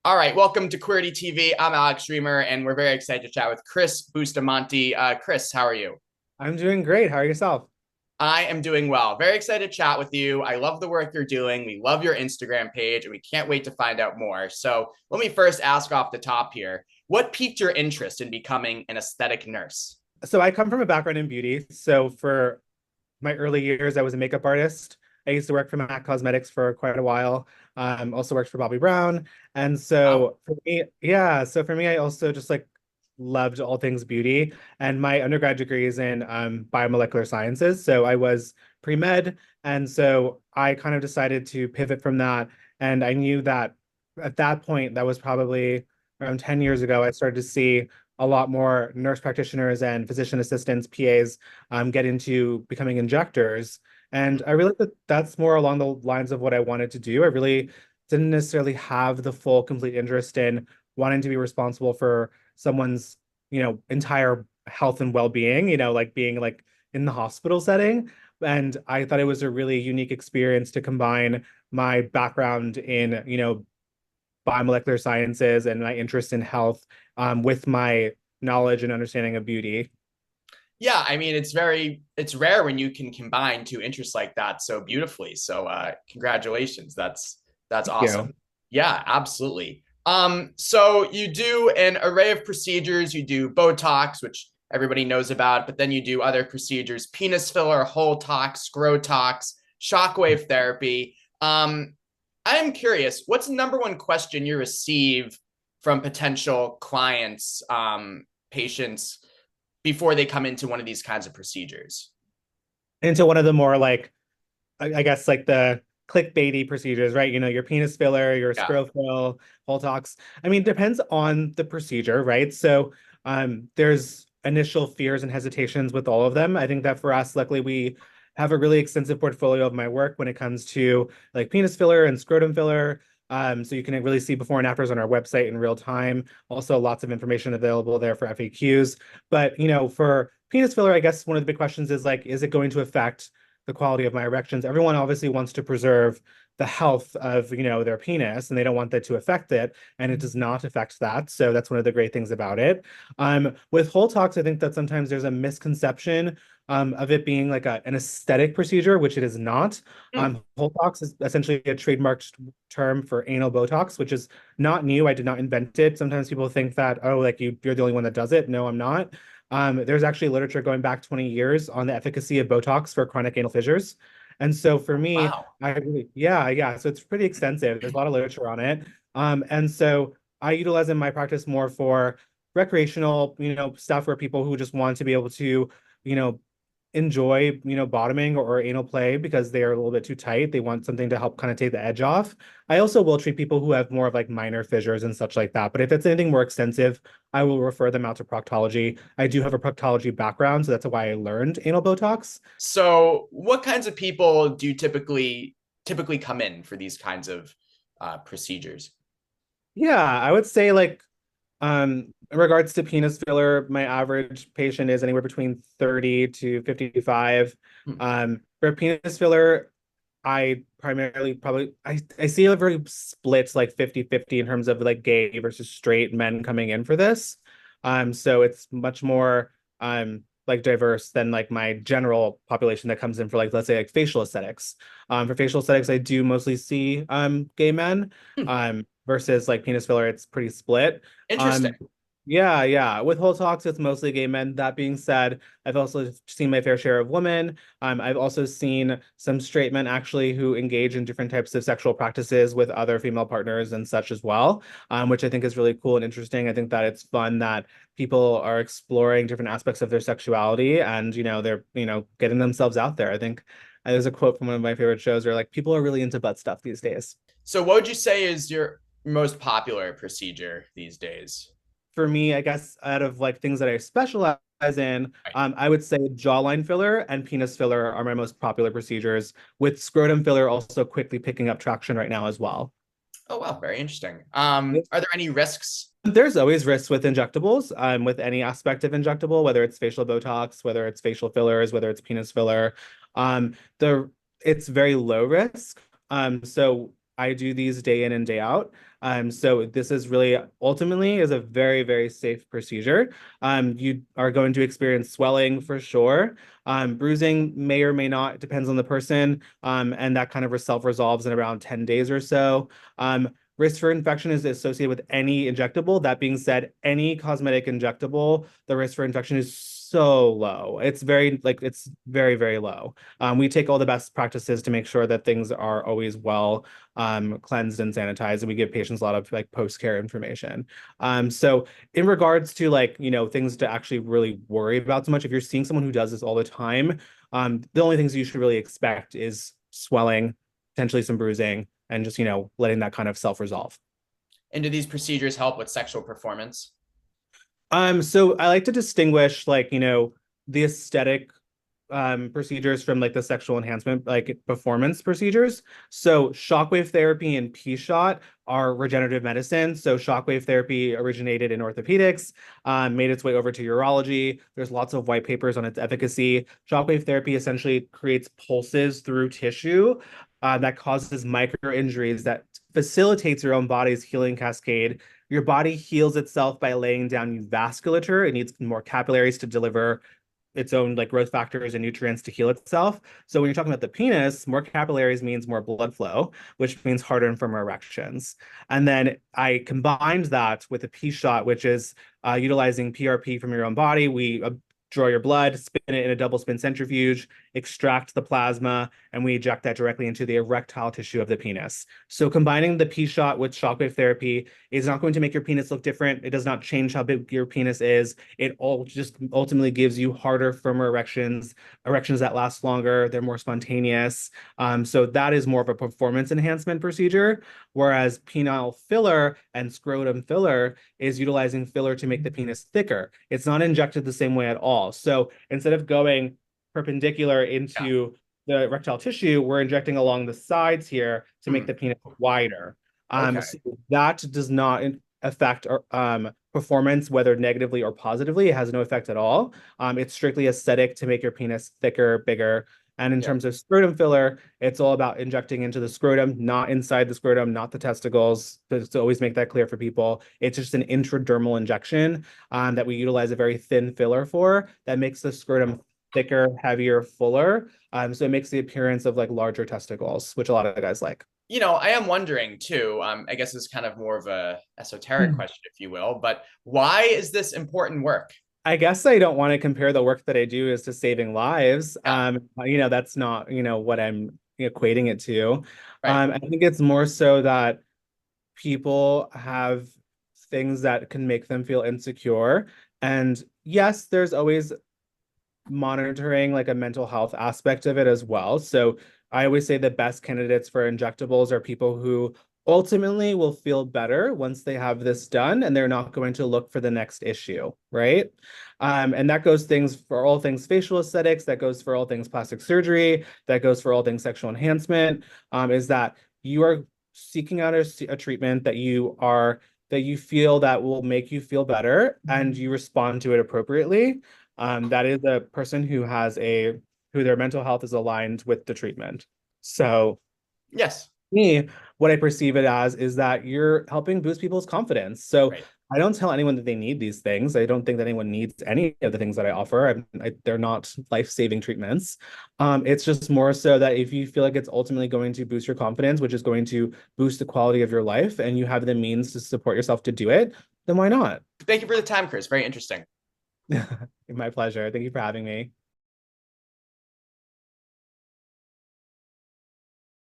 All right, welcome to Queerty TV. I'm Alex Dreamer, and we're very excited to chat with Chris Bustamente. Chris, how are you? I'm doing great. How are yourself? I am doing well. Very excited to chat with you. I love the work you're doing. We love your Instagram page, and we can't wait to find out more. So, let me first ask off the top here, what piqued your interest in becoming an aesthetic nurse? So I come from a background in beauty. So for my early years, I was a makeup artist. I used to work for MAC Cosmetics for quite a while. Also worked for Bobbi Brown. And Wow. so for me, yeah, so for me, I also just like loved all things beauty. And my undergrad degree is in biomolecular sciences. So I was pre-med. And so I kind of decided to pivot from that. And I knew that at that point, that was probably around 10 years ago, I started to see a lot more nurse practitioners and physician assistants, PAs, get into becoming injectors. And I realized that that's more along the lines of what I wanted to do. I really didn't necessarily have the full, complete interest in wanting to be responsible for someone's, entire health and well-being, like being like in the hospital setting. And I thought it was a really unique experience to combine my background in, biomolecular sciences and my interest in health with my knowledge and understanding of beauty. Yeah, I mean, it's rare when you can combine two interests like that so beautifully. So, congratulations. That's Thank you. awesome. Yeah, absolutely. So you do an array of procedures. You do Botox, which everybody knows about, but then you do other procedures: penis filler, Hole-Tox, Scro-Tox, shockwave therapy. I'm curious, what's the number one question you receive from potential clients, patients, before they come into one of these kinds of procedures? Into one of the more like, I guess like the clickbaity procedures, right? Your penis filler, your Yeah. scro fill, Hole-Tox. I mean, depends on the procedure, right? So there's initial fears and hesitations with all of them. I think that for us, luckily, we have a really extensive portfolio of my work when it comes to like penis filler and scrotum filler. So you can really see before and afters on our website in real time. Also, lots of information available there for FAQs. But for penis filler, I guess one of the big questions is like, is it going to affect the quality of my erections? Everyone obviously wants to preserve the health of their penis, and they don't want that to affect it, and it does not affect that. So that's one of the great things about it. With Hole-Tox, I think that sometimes there's a misconception of it being like an aesthetic procedure, which it is not. Hmm. Hole-Tox is essentially a trademarked term for anal Botox, which is not new. I did not invent it. Sometimes people think that, oh, like you're the only one that does it. No, I'm not. There's actually literature going back 20 years on the efficacy of Botox for chronic anal fissures. And so for me, Wow. I really, yeah, yeah. So it's pretty extensive. There's a lot of literature on it. And so I utilize in my practice more for recreational, stuff where people who just want to be able to, you know, enjoy, bottoming or anal play because they are a little bit too tight. They want something to help kind of take the edge off. I also will treat people who have more of like minor fissures and such like that. But if it's anything more extensive, I will refer them out to proctology. I do have a proctology background, so that's why I learned anal Botox. So, what kinds of people do you typically come in for these kinds of procedures? Yeah, I would say like in regards to penis filler, my average patient is anywhere between 30 to 55. Hmm. For penis filler, I primarily probably I see a very split like 50-50 in terms of like gay versus straight men coming in for this. So it's much more like diverse than like my general population that comes in for like let's say like facial aesthetics. For facial aesthetics, I do mostly see gay men. Hmm. Versus like penis filler, it's pretty split. Interesting. Um yeah, yeah. With Hole-Tox, it's mostly gay men. That being said, I've also seen my fair share of women. I've also seen some straight men actually who engage in different types of sexual practices with other female partners and such as well, which I think is really cool and interesting. I think that it's fun that people are exploring different aspects of their sexuality and, they're, getting themselves out there. I think there's a quote from one of my favorite shows where like people are really into butt stuff these days. So, what would you say is your most popular procedure these days? For me, I guess out of like things that I specialize in, Right. I would say jawline filler and penis filler are my most popular procedures, with scrotum filler also quickly picking up traction right now as well. Oh, wow, very interesting. Are there any risks? There's always risks with injectables, with any aspect of injectable, whether it's facial Botox, whether it's facial fillers, whether it's penis filler. The it's very low risk. So I do these day in and day out. So this is really ultimately is a very, very safe procedure. You are going to experience swelling for sure. Bruising may or may not, depends on the person. And that kind of self-resolves in around 10 days or so. Risk for infection is associated with any injectable. That being said, any cosmetic injectable, the risk for infection is so low. It's very, very low. We take all the best practices to make sure that things are always well cleansed and sanitized, and we give patients a lot of like post-care information. So in regards to like, things to actually really worry about so much, if you're seeing someone who does this all the time, the only things you should really expect is swelling, potentially some bruising, and just, letting that kind of self-resolve. And do these procedures help with sexual performance? So I like to distinguish like, the aesthetic procedures from like the sexual enhancement, like performance procedures. So shockwave therapy and P-shot are regenerative medicine. So shockwave therapy originated in orthopedics, made its way over to urology. There's lots of white papers on its efficacy. Shockwave therapy essentially creates pulses through tissue that causes micro injuries that facilitates your own body's healing cascade. Your body heals itself by laying down new vasculature. It needs more capillaries to deliver its own like growth factors and nutrients to heal itself. So when you're talking about the penis, more capillaries means more blood flow, which means harder and firmer erections. And then I combined that with a P shot, which is utilizing PRP from your own body. We draw your blood, spin it in a double spin centrifuge, extract the plasma, and we eject that directly into the erectile tissue of the penis. So combining the P shot with shockwave therapy is not going to make your penis look different. It does not change how big your penis is. It all just ultimately gives you harder, firmer erections, erections that last longer. They're more spontaneous. So that is more of a performance enhancement procedure, whereas penile filler and scrotum filler is utilizing filler to make the penis thicker. It's not injected the same way at all. So instead of going perpendicular into the erectile tissue, we're injecting along the sides here to make the penis wider. Okay. So that does not affect performance, whether negatively or positively. It has no effect at all. It's strictly aesthetic to make your penis thicker, bigger. And in terms of scrotum filler, it's all about injecting into the scrotum, not inside the scrotum, not the testicles. To always make that clear for people. It's just an intradermal injection that we utilize a very thin filler for that makes the scrotum thicker, heavier, fuller. So it makes the appearance of like larger testicles, which a lot of guys like. I am wondering too, I guess it's kind of more of a esoteric question, if you will, but why is this important work? I guess I don't want to compare the work that I do as to saving lives. Yeah, That's not, what I'm equating it to. right. I think it's more so that people have things that can make them feel insecure. And yes, there's always monitoring like a mental health aspect of it as well. So I always say the best candidates for injectables are people who ultimately will feel better once they have this done and they're not going to look for the next issue, right? And that goes things for all things facial aesthetics, that goes for all things plastic surgery, that goes for all things sexual enhancement, is that you are seeking out a treatment that you feel that will make you feel better and you respond to it appropriately. That is a person who their mental health is aligned with the treatment. So Yes. me, what I perceive it as is that you're helping boost people's confidence. So Right. I don't tell anyone that they need these things. I don't think that anyone needs any of the things that I offer. They're not life-saving treatments. It's just more so that if you feel like it's ultimately going to boost your confidence, which is going to boost the quality of your life, and you have the means to support yourself to do it, then why not? Thank you for the time, Chris. Very interesting. My pleasure. Thank you for having me.